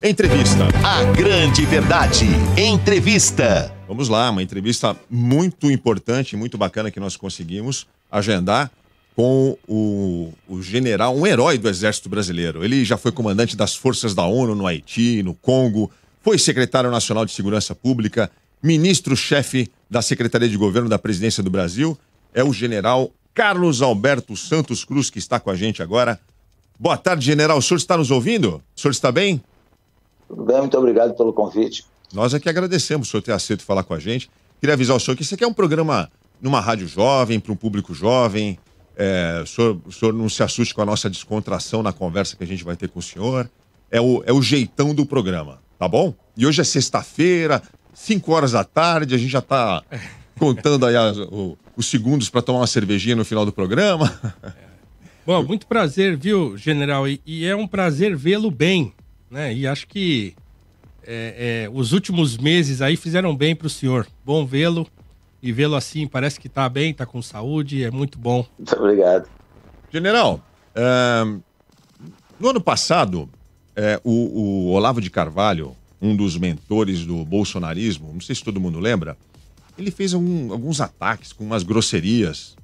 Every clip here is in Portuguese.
Entrevista. A grande verdade. Entrevista. Vamos lá, uma entrevista muito importante, muito bacana que nós conseguimos agendar com o general, um herói do Exército Brasileiro. Ele já foi comandante das forças da ONU no Haiti, no Congo, foi secretário nacional de Segurança Pública, ministro-chefe da Secretaria de Governo da Presidência do Brasil. É o general Carlos Alberto Santos Cruz que está com a gente agora. Boa tarde, general. O senhor está nos ouvindo? O senhor está bem? Tudo bem, muito obrigado pelo convite. Nós é que agradecemos o senhor ter aceito falar com a gente. Queria avisar o senhor que isso aqui é um programa numa rádio jovem, para um público jovem. O senhor não se assuste com a nossa descontração na conversa que a gente vai ter com o senhor. É o jeitão do programa, tá bom? E hoje é sexta-feira, 5 horas da tarde, a gente já está contando aí os segundos para tomar uma cervejinha no final do programa. Bom, muito prazer, viu, general? E é um prazer vê-lo bem, né? E acho que os últimos meses aí fizeram bem para o senhor. Bom vê-lo e vê-lo assim, parece que está bem, está com saúde, é muito bom. Muito obrigado. General, no ano passado, o Olavo de Carvalho, um dos mentores do bolsonarismo, não sei se todo mundo lembra, ele fez alguns ataques com umas grosserias.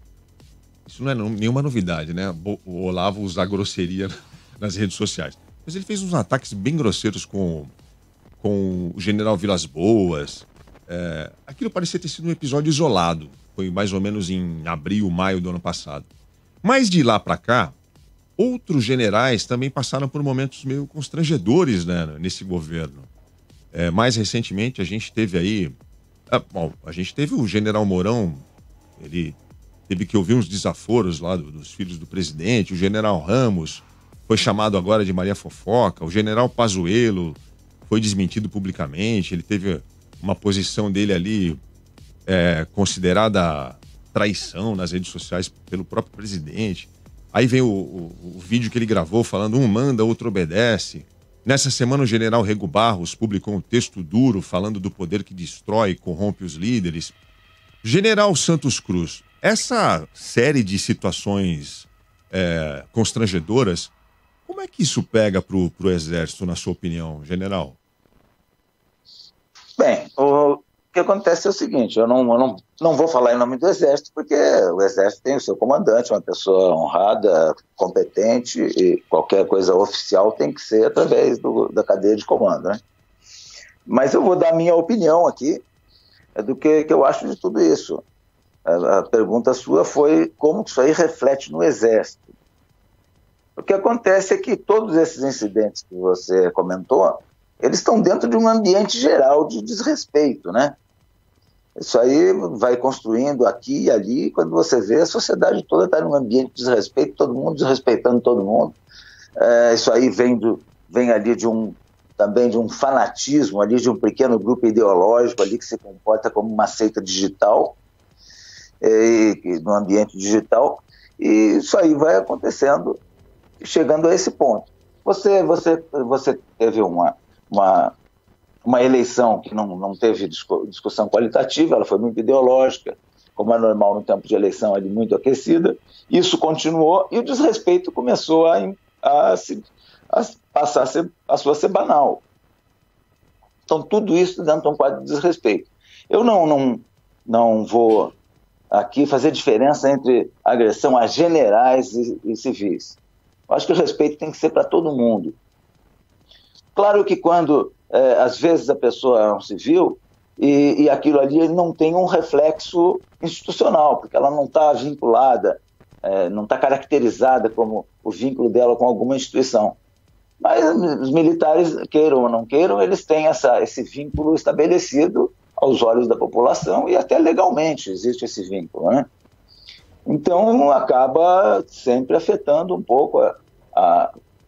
Isso não é nenhuma novidade, né? O Olavo usar grosseria nas redes sociais. Mas ele fez uns ataques bem grosseiros com o general Vilas Boas. Aquilo parecia ter sido um episódio isolado. Foi mais ou menos em abril, maio do ano passado. Mas de lá para cá, outros generais também passaram por momentos meio constrangedores, né, nesse governo. Mais recentemente, a gente teve aí... a gente teve o general Mourão, ele teve que ouvir uns desaforos lá dos filhos do presidente. O general Ramos foi chamado agora de Maria Fofoca. O general Pazuello foi desmentido publicamente. Ele teve uma posição dele ali considerada traição nas redes sociais pelo próprio presidente. Aí vem o vídeo que ele gravou falando um manda, outro obedece. Nessa semana o general Rego Barros publicou um texto duro falando do poder que destrói e corrompe os líderes. General Santos Cruz, essa série de situações constrangedoras, como é que isso pega pro Exército, na sua opinião, general? Bem, o que acontece é o seguinte, eu não vou falar em nome do Exército, porque o Exército tem o seu comandante, uma pessoa honrada, competente, e qualquer coisa oficial tem que ser através da cadeia de comando, né? Mas eu vou dar a minha opinião aqui do que eu acho de tudo isso. A pergunta sua foi como que isso aí reflete no Exército. O que acontece é que todos esses incidentes que você comentou, eles estão dentro de um ambiente geral de desrespeito, né? Isso aí vai construindo aqui e ali, quando você vê, a sociedade toda está num ambiente de desrespeito, todo mundo desrespeitando todo mundo. Isso aí vem ali também de um fanatismo, ali de um pequeno grupo ideológico ali que se comporta como uma seita digital, no ambiente digital, e isso aí vai acontecendo, chegando a esse ponto. Você teve uma eleição que não teve discussão qualitativa, ela foi muito ideológica, como é normal no tempo de eleição, ali muito aquecida. Isso continuou e o desrespeito começou a passar a ser banal. Então, tudo isso dentro de um quadro de desrespeito. Eu não vou aqui fazer diferença entre agressão a generais e civis. Eu acho que o respeito tem que ser para todo mundo. Claro que quando, às vezes, a pessoa é um civil e aquilo ali não tem um reflexo institucional, porque ela não está vinculada, não está caracterizada como o vínculo dela com alguma instituição. Mas os militares, queiram ou não queiram, eles têm esse vínculo estabelecido aos olhos da população e até legalmente existe esse vínculo, né? Então acaba sempre afetando um pouco,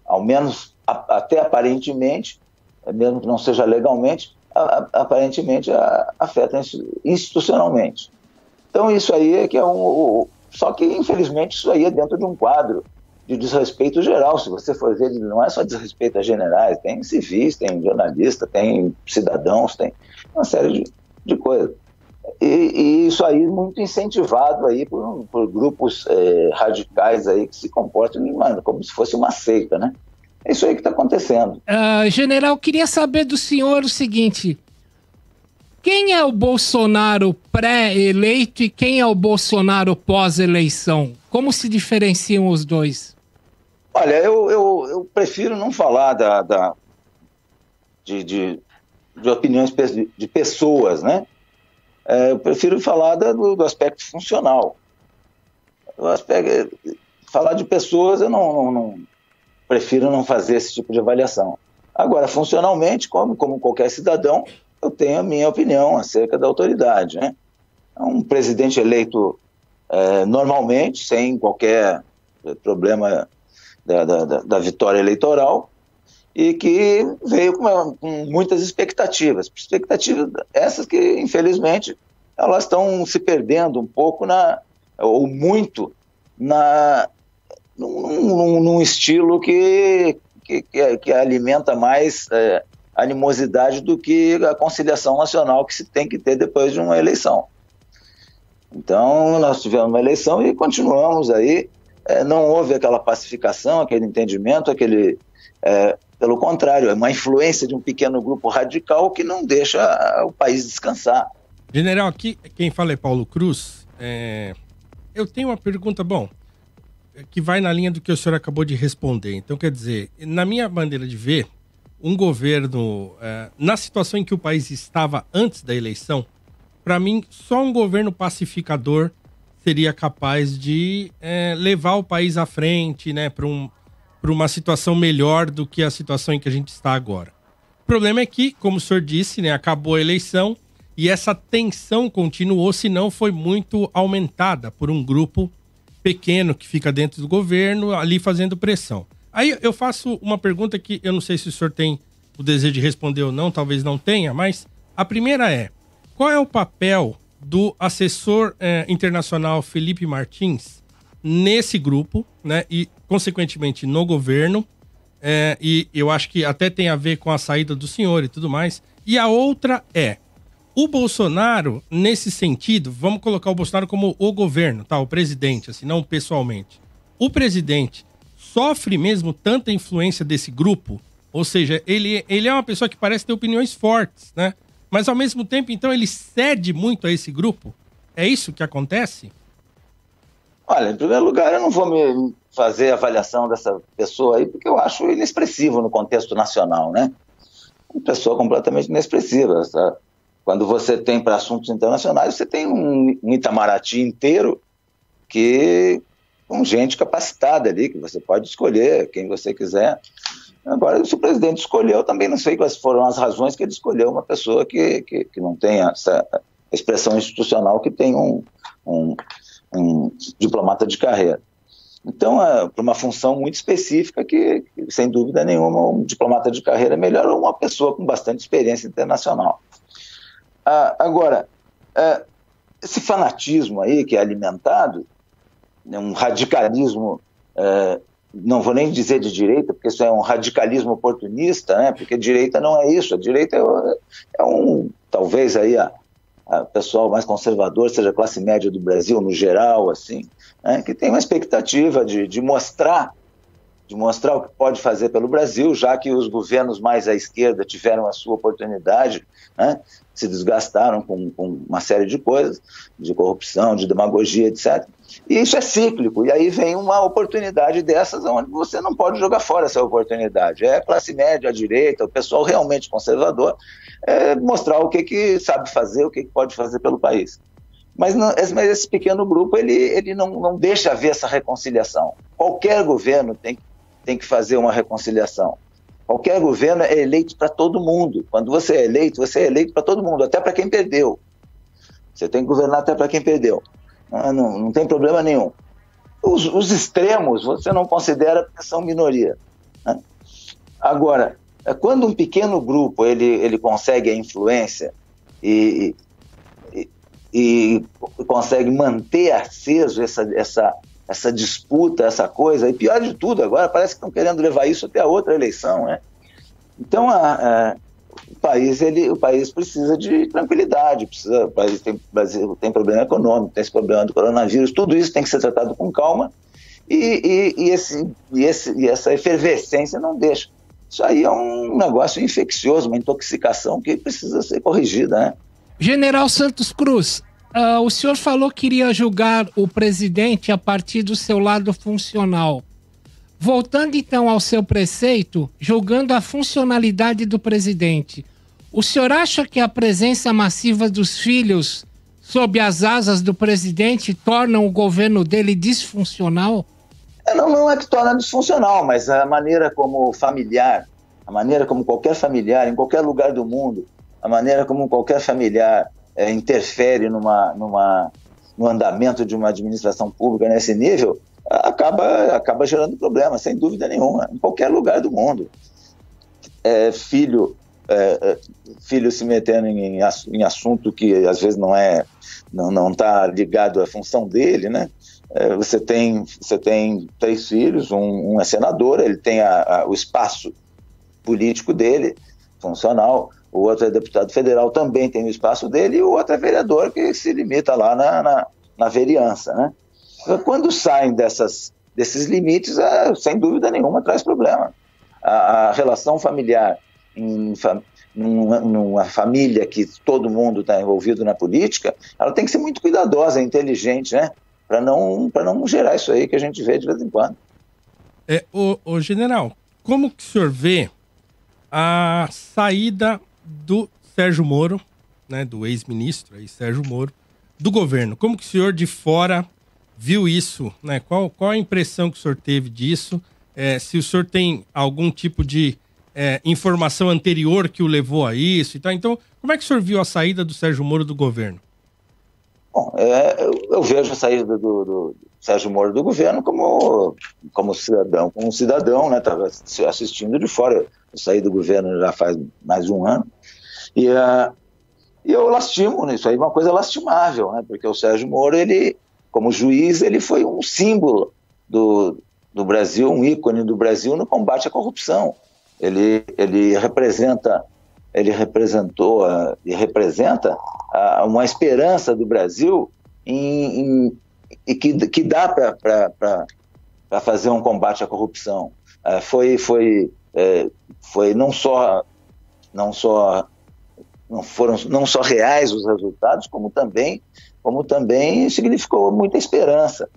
ao menos até aparentemente, mesmo que não seja legalmente, aparentemente afeta institucionalmente. Então isso aí é que é só que infelizmente isso aí é dentro de um quadro de desrespeito geral. Se você for ver, não é só desrespeito a generais, tem civis, tem jornalistas, tem cidadãos, tem uma série de coisas. E isso aí muito incentivado aí por grupos radicais aí que se comportam como se fosse uma seita, né? É isso aí que está acontecendo. General, queria saber do senhor o seguinte: quem é o Bolsonaro pré-eleito e quem é o Bolsonaro pós-eleição? Como se diferenciam os dois? Olha, eu prefiro não falar de opiniões de pessoas, né? Eu prefiro falar do aspecto funcional. Falar de pessoas, eu não prefiro não fazer esse tipo de avaliação. Agora, funcionalmente, como qualquer cidadão, eu tenho a minha opinião acerca da autoridade, né? É um presidente eleito normalmente, sem qualquer problema da vitória eleitoral, e que veio com muitas expectativas essas que, infelizmente, elas estão se perdendo um pouco ou muito num estilo que alimenta mais animosidade do que a conciliação nacional que se tem que ter depois de uma eleição. Então, nós tivemos uma eleição e continuamos aí. Não houve aquela pacificação, aquele entendimento, pelo contrário, é uma influência de um pequeno grupo radical que não deixa o país descansar. General, aqui quem fala é Paulo Cruz. Eu tenho uma pergunta, que vai na linha do que o senhor acabou de responder. Então, quer dizer, na minha maneira de ver, um governo, na situação em que o país estava antes da eleição, para mim, só um governo pacificador seria capaz de levar o país à frente, né, para uma situação melhor do que a situação em que a gente está agora. O problema é que, como o senhor disse, né, acabou a eleição e essa tensão continuou, se não foi muito aumentada por um grupo pequeno que fica dentro do governo, ali fazendo pressão. Aí eu faço uma pergunta que eu não sei se o senhor tem o desejo de responder ou não, talvez não tenha, mas a primeira é: qual é o papel do assessor internacional Felipe Martins nesse grupo, né, e consequentemente no governo, e eu acho que até tem a ver com a saída do senhor e tudo mais. E a outra é: o Bolsonaro, nesse sentido, vamos colocar o Bolsonaro como o governo, tá? O presidente, assim, não pessoalmente. O presidente sofre mesmo tanta influência desse grupo? Ou seja, ele é uma pessoa que parece ter opiniões fortes, né? Mas ao mesmo tempo, então, ele cede muito a esse grupo? É isso que acontece? Olha, em primeiro lugar, eu não vou me fazer avaliação dessa pessoa aí, porque eu acho inexpressivo no contexto nacional, né? Uma pessoa completamente inexpressiva, sabe? Quando você tem para assuntos internacionais, você tem um Itamaraty inteiro com gente capacitada ali, que você pode escolher quem você quiser. Agora, se o presidente escolheu, também não sei quais foram as razões que ele escolheu uma pessoa que não tem essa expressão institucional que tem um diplomata de carreira. Então, para uma função muito específica que, sem dúvida nenhuma, um diplomata de carreira é melhor ou uma pessoa com bastante experiência internacional. Agora, esse fanatismo aí que é alimentado, um radicalismo, não vou nem dizer de direita, porque isso é um radicalismo oportunista, né? Porque direita não é isso, a direita talvez aí a pessoal mais conservador, seja a classe média do Brasil no geral, assim, né? Que tem uma expectativa de mostrar o que pode fazer pelo Brasil, já que os governos mais à esquerda tiveram a sua oportunidade, né? Se desgastaram com uma série de coisas, de corrupção, de demagogia, etc. E isso é cíclico, e aí vem uma oportunidade dessas onde você não pode jogar fora essa oportunidade. É a classe média, a direita, o pessoal realmente conservador, mostrar o que sabe fazer, o que pode fazer pelo país. Mas esse pequeno grupo, ele não deixa haver essa reconciliação. Qualquer governo tem que fazer uma reconciliação. Qualquer governo é eleito para todo mundo. Quando você é eleito para todo mundo, até para quem perdeu. Você tem que governar até para quem perdeu. Não tem problema nenhum. Os extremos você não considera porque são minoria, né? Agora, quando um pequeno grupo ele consegue a influência e consegue manter aceso essa disputa, essa coisa, e pior de tudo, agora parece que estão querendo levar isso até a outra eleição, né? Então, o país precisa de tranquilidade, o Brasil tem problema econômico, tem esse problema do coronavírus, tudo isso tem que ser tratado com calma e essa efervescência não deixa. Isso aí é um negócio infeccioso, uma intoxicação que precisa ser corrigida, né? General Santos Cruz, o senhor falou que iria julgar o presidente a partir do seu lado funcional. Voltando então ao seu preceito, julgando a funcionalidade do presidente, o senhor acha que a presença massiva dos filhos sob as asas do presidente torna o governo dele disfuncional? Não é que torna disfuncional, mas a maneira como familiar, a maneira como qualquer familiar, em qualquer lugar do mundo, a maneira como qualquer familiar interfere no andamento de uma administração pública nesse nível, acaba gerando problemas, sem dúvida nenhuma, em qualquer lugar do mundo. Filho se metendo em assunto que às vezes não está ligado à função dele, né? Você tem 3 filhos, um é senador, ele tem o espaço político dele, funcional, o outro é deputado federal, também tem o espaço dele, e o outro é vereador, que se limita lá na vereança, né? Quando saem desses limites, sem dúvida nenhuma, traz problema. A relação familiar numa família que todo mundo está envolvido na política, ela tem que ser muito cuidadosa, inteligente, né? Para não gerar isso aí que a gente vê de vez em quando. O general, como que o senhor vê a saída do Sérgio Moro, né, do ex-ministro aí, Sérgio Moro, do governo? Como que o senhor de fora viu isso, né? Qual a impressão que o senhor teve disso? Se o senhor tem algum tipo de informação anterior que o levou a isso e tal. Então, como é que o senhor viu a saída do Sérgio Moro do governo? Bom, eu vejo a saída do Sérgio Moro do governo como um cidadão, né? Estava assistindo de fora. Eu saí do governo já faz mais de um ano. E eu lastimo nisso aí, uma coisa lastimável, né? Porque o Sérgio Moro, ele, como juiz, ele foi um símbolo do Brasil, um ícone do Brasil no combate à corrupção. Ele representa e representa uma esperança do Brasil e que dá para fazer um combate à corrupção. Foi não só reais os resultados, como também significou muita esperança.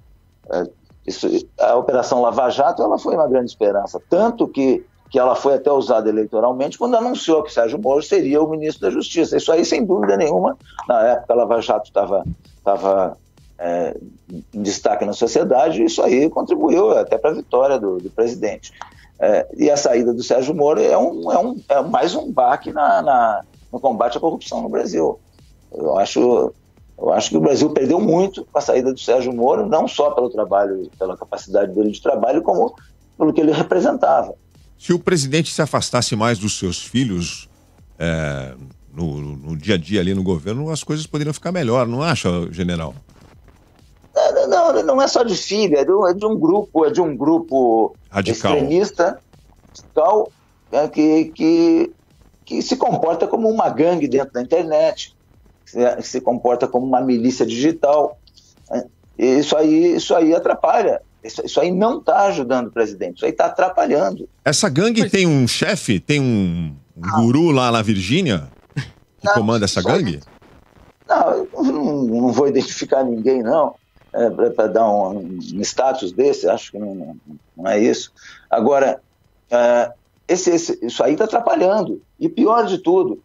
A Operação Lava Jato, ela foi uma grande esperança, tanto que ela foi até usada eleitoralmente quando anunciou que Sérgio Moro seria o ministro da Justiça. Isso aí, sem dúvida nenhuma, na época a Lava Jato estava em destaque na sociedade, e isso aí contribuiu até para a vitória do presidente. E a saída do Sérgio Moro é mais um baque no combate à corrupção no Brasil. Eu acho que o Brasil perdeu muito com a saída do Sérgio Moro, não só pelo trabalho, pela capacidade dele de trabalho, como pelo que ele representava. Se o presidente se afastasse mais dos seus filhos no dia a dia ali no governo, as coisas poderiam ficar melhor, não acha, general? Não é só de filho, é de um grupo radical, extremista, radical, que se comporta como uma gangue dentro da internet, se comporta como uma milícia digital. Isso aí atrapalha. Isso aí não está ajudando o presidente, isso aí está atrapalhando. Essa gangue tem um chefe, tem um guru lá na Virgínia que comanda essa gangue? Não vou identificar ninguém, não, para dar um status desse, acho que não é isso. Agora, isso aí está atrapalhando. E pior de tudo,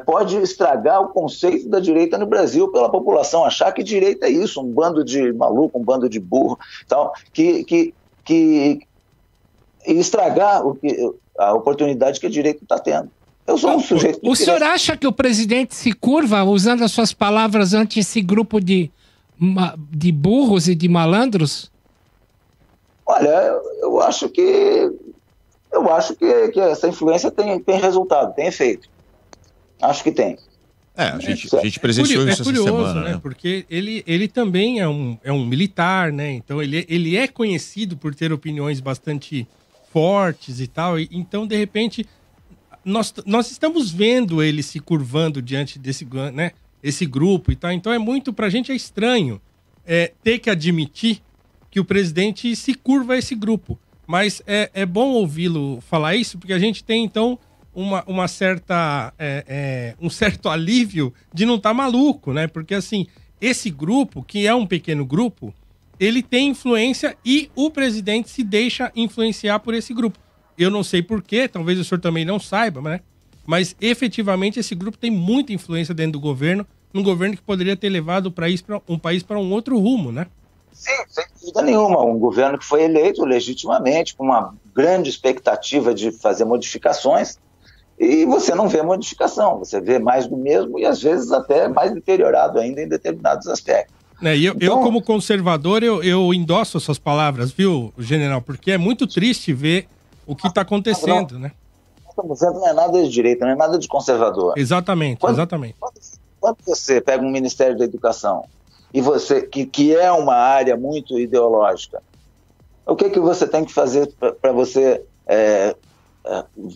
pode estragar o conceito da direita no Brasil pela população achar que direita é isso, um bando de maluco, um bando de burro, tal, que estragar a oportunidade que a direita está tendo. Eu sou um sujeito... O senhor acha que o presidente se curva, usando as suas palavras, ante esse grupo de burros e de malandros? Olha, eu acho que essa influência tem resultado, tem efeito. Acho que tem. A gente presenciou isso essa semana, né? Porque ele também é um militar, né? Então ele é conhecido por ter opiniões bastante fortes e tal. Então, de repente, nós estamos vendo ele se curvando diante desse, né, esse grupo e tal. Então pra gente é estranho ter que admitir que o presidente se curva a esse grupo. Mas é bom ouvi-lo falar isso, porque a gente tem, então, uma certa, um certo alívio de não estar maluco, né? Porque, assim, esse grupo, que é um pequeno grupo, ele tem influência e o presidente se deixa influenciar por esse grupo. Eu não sei porquê, talvez o senhor também não saiba, né? Mas efetivamente esse grupo tem muita influência dentro do governo, num governo que poderia ter levado um país para um outro rumo, né? Sim, sem dúvida nenhuma. Um governo que foi eleito legitimamente, com uma grande expectativa de fazer modificações, e você não vê modificação, você vê mais do mesmo e às vezes até mais deteriorado ainda em determinados aspectos. Eu, como conservador, eu endosso as suas palavras, viu, general? Porque é muito triste ver o que está acontecendo, né? Não é nada de direita, não é nada de conservador. Exatamente. Quando você pega um Ministério da Educação e você que é uma área muito ideológica, o que você tem que fazer para você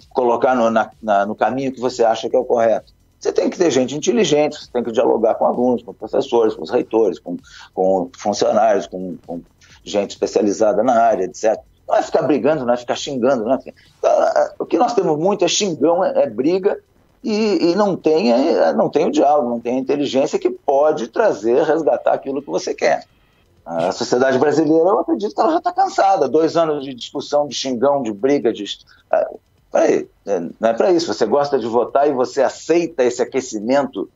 colocar no caminho que você acha que é o correto? Você tem que ter gente inteligente, você tem que dialogar com alunos, com professores, com os reitores, com funcionários, com gente especializada na área, etc. Não é ficar brigando, não é ficar xingando. Não é ficar... O que nós temos muito é xingão, é briga, e não tem o diálogo, não tem a inteligência que pode resgatar aquilo que você quer. A sociedade brasileira, eu acredito que ela já está cansada. 2 anos de discussão, de xingão, de briga, Peraí, não é para isso. Você gosta de votar e você aceita esse aquecimento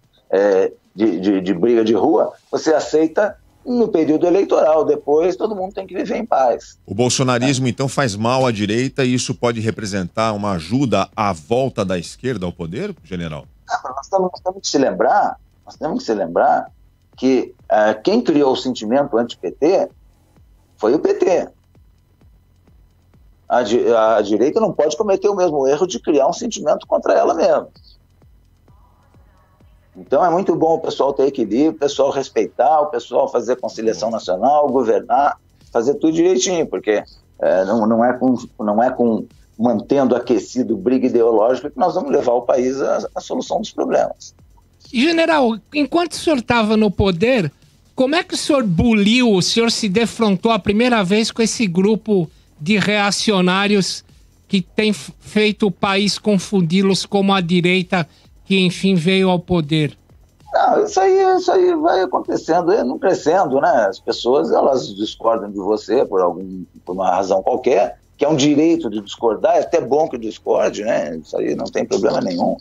de briga de rua, você aceita no período eleitoral. Depois todo mundo tem que viver em paz. O bolsonarismo, então, faz mal à direita e isso pode representar uma ajuda à volta da esquerda ao poder, general? Nós temos que se lembrar que quem criou o sentimento anti-PT foi o PT. A direita não pode cometer o mesmo erro de criar um sentimento contra ela mesma. Então é muito bom o pessoal ter equilíbrio, o pessoal respeitar, o pessoal fazer conciliação nacional, governar, fazer tudo direitinho, porque não é com mantendo aquecido briga ideológica que nós vamos levar o país à solução dos problemas. General, enquanto o senhor estava no poder, como é que o senhor buliu, o senhor se defrontou a primeira vez com esse grupo de reacionários que tem feito o país confundi-los como a direita que, enfim, veio ao poder? Não, isso aí vai acontecendo, não crescendo, né? As pessoas, elas discordam de você por uma razão qualquer, que é um direito de discordar, é até bom que discorde, né? Isso aí não tem problema nenhum.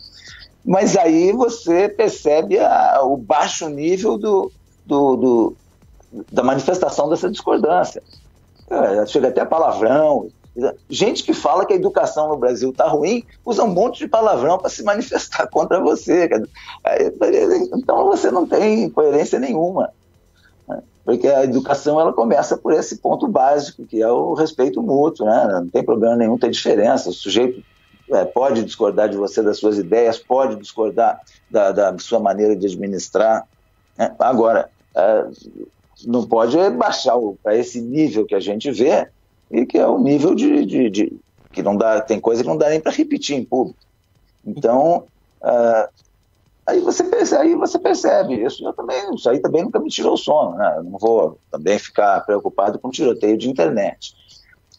Mas aí você percebe o baixo nível da manifestação dessa discordância. Chega até palavrão. Gente que fala que a educação no Brasil está ruim, usa um monte de palavrão para se manifestar contra você. Então você não tem coerência nenhuma. Porque a educação ela começa por esse ponto básico, que é o respeito mútuo, né? Não tem problema nenhum ter diferença. O sujeito pode discordar de você, das suas ideias, pode discordar da sua maneira de administrar. Né? Agora, não pode baixar para esse nível que a gente vê, e que é o nível que não dá, tem coisa que não dá nem para repetir em público. Então, aí você percebe isso. Isso aí também nunca me tirou o sono, né? Eu não vou também ficar preocupado com tiroteio de internet.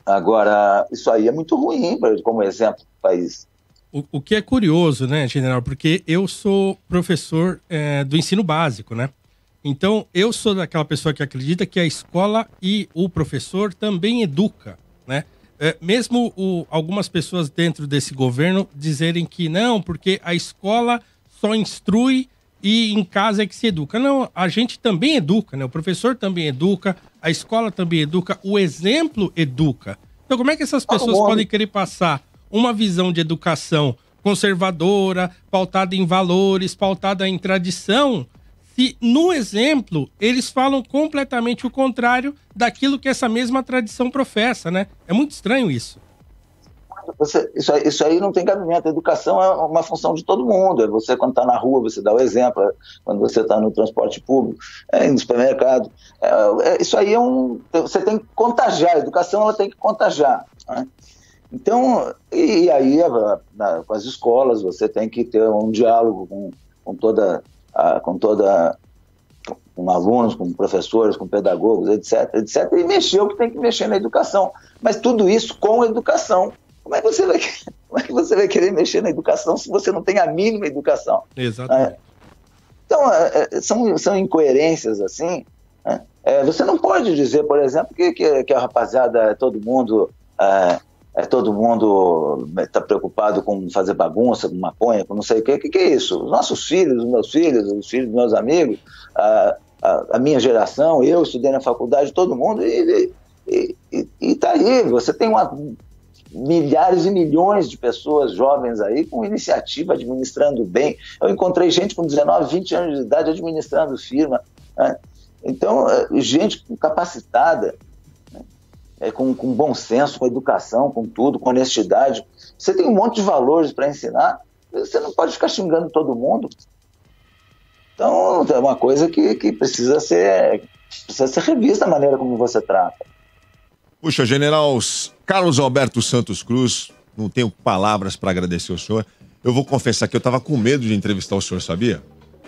Agora, isso aí é muito ruim, como exemplo do país. O que é curioso, né, general? Porque eu sou professor do ensino básico, né? Então, eu sou daquela pessoa que acredita que a escola e o professor também educa, né? Mesmo algumas pessoas dentro desse governo dizerem que não, porque a escola só instrui e em casa é que se educa. Não, a gente também educa, né? O professor também educa, a escola também educa, o exemplo educa. Então, como é que essas pessoas podem querer passar uma visão de educação conservadora, pautada em valores, pautada em tradição, se no exemplo eles falam completamente o contrário daquilo que essa mesma tradição professa, né? É muito estranho isso. Isso aí não tem cabimento. A educação é uma função de todo mundo. Você, quando está na rua, você dá o exemplo. Quando você está no transporte público, no supermercado. Isso aí você tem que contagiar. A educação ela tem que contagiar. Né? Então, e aí com as escolas você tem que ter um diálogo com alunos, com professores, com pedagogos, etc, etc, e mexer o que tem que mexer na educação. Mas tudo isso com educação. Como é que você vai querer mexer na educação se você não tem a mínima educação? Exatamente. Então, são incoerências assim. Né? Você não pode dizer, por exemplo, que a rapaziada é todo mundo está preocupado com fazer bagunça, com maconha, com não sei o quê. O que é isso? Os nossos filhos, os meus filhos, os filhos dos meus amigos, a minha geração, eu estudei na faculdade, todo mundo, e está aí. Você tem milhares e milhões de pessoas jovens aí com iniciativa, administrando bem. Eu encontrei gente com 19, 20 anos de idade administrando firma. Né? Então, gente capacitada, com bom senso, com educação, com tudo, com honestidade. Você tem um monte de valores para ensinar, você não pode ficar xingando todo mundo. Então, é uma coisa que precisa ser revista a maneira como você trata. Puxa, General Carlos Alberto Santos Cruz, não tenho palavras para agradecer ao senhor. Eu vou confessar que eu estava com medo de entrevistar o senhor, sabia?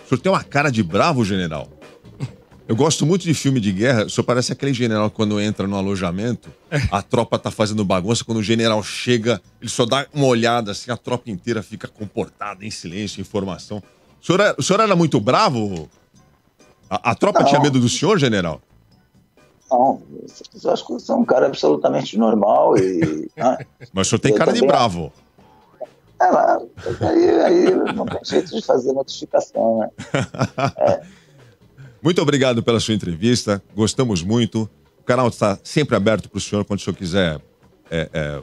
O senhor tem uma cara de bravo, general. Eu gosto muito de filme de guerra. O senhor parece aquele general que quando entra no alojamento, a tropa tá fazendo bagunça, quando o general chega, ele só dá uma olhada assim, a tropa inteira fica comportada, em silêncio, em formação. O senhor era muito bravo? A tropa tinha medo do senhor, general? Não, eu acho que eu sou um cara absolutamente normal e... Mas o senhor tem cara de bravo. Aí não tem jeito de fazer notificação, né? Muito obrigado pela sua entrevista, gostamos muito. O canal está sempre aberto para o senhor, quando o senhor quiser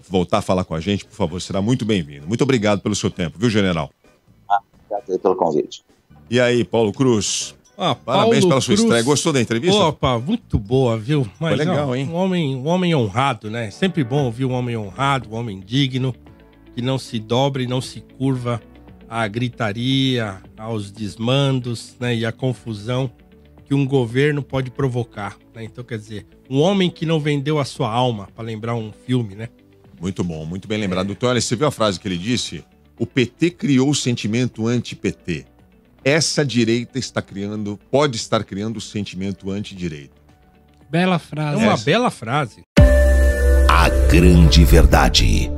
voltar a falar com a gente, por favor, será muito bem-vindo. Muito obrigado pelo seu tempo, viu, general? Obrigado pelo convite. E aí, Paulo Cruz? Parabéns pela sua estreia. Gostou da entrevista? Opa, muito boa, viu? Mas, foi legal, hein? Um homem honrado, né? Sempre bom ouvir um homem honrado, um homem digno, que não se dobra e não se curva à gritaria, aos desmandos, né? E à confusão que um governo pode provocar, né? Então, quer dizer, um homem que não vendeu a sua alma, para lembrar um filme, né? Muito bom, muito bem lembrado. Então, olha, você viu a frase que ele disse? O PT criou o sentimento anti-PT. Essa direita pode estar criando o sentimento anti-direita. Bela frase. É uma bela frase. A grande verdade.